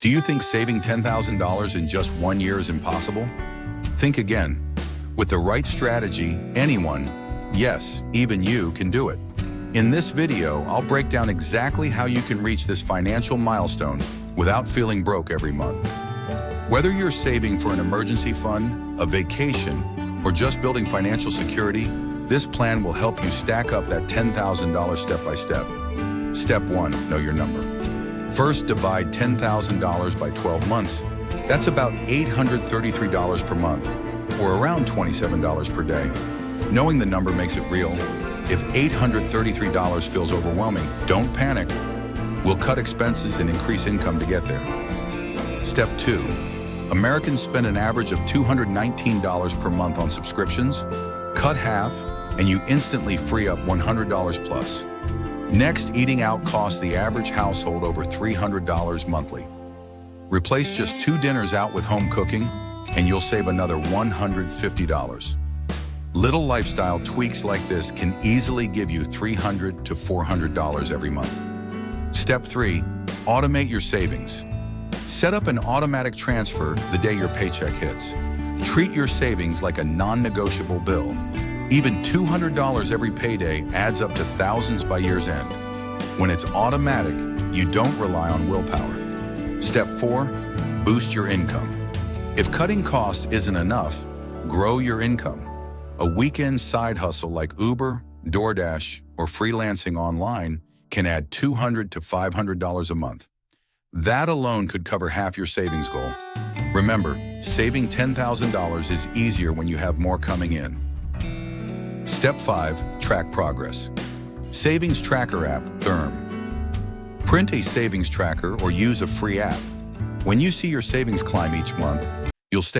Do you think saving $10,000 in just 1 year is impossible? Think again. With the right strategy, anyone, yes, even you, can do it. In this video, I'll break down exactly how you can reach this financial milestone without feeling broke every month. Whether you're saving for an emergency fund, a vacation, or just building financial security, this plan will help you stack up that $10,000 step by step. Step 1, know your number. First, divide $10,000 by 12 months. That's about $833 per month, or around $27 per day. Knowing the number makes it real. If $833 feels overwhelming, don't panic. We'll cut expenses and increase income to get there. Step 2. Americans spend an average of $219 per month on subscriptions. Cut half, and you instantly free up $100 plus. Next, eating out costs the average household over $300 monthly. Replace just 2 dinners out with home cooking, and you'll save another $150. Little lifestyle tweaks like this can easily give you $300 to $400 every month. Step 3, automate your savings. Set up an automatic transfer the day your paycheck hits. Treat your savings like a non-negotiable bill. Even $200 every payday adds up to thousands by year's end. When it's automatic, you don't rely on willpower. Step 4, boost your income. If cutting costs isn't enough, grow your income. A weekend side hustle like Uber, DoorDash, or freelancing online can add $200 to $500 a month. That alone could cover half your savings goal. Remember, saving $10,000 is easier when you have more coming in. Step 5, track progress. Savings Tracker app, Therm. Print a savings tracker or use a free app. When you see your savings climb each month, you'll stay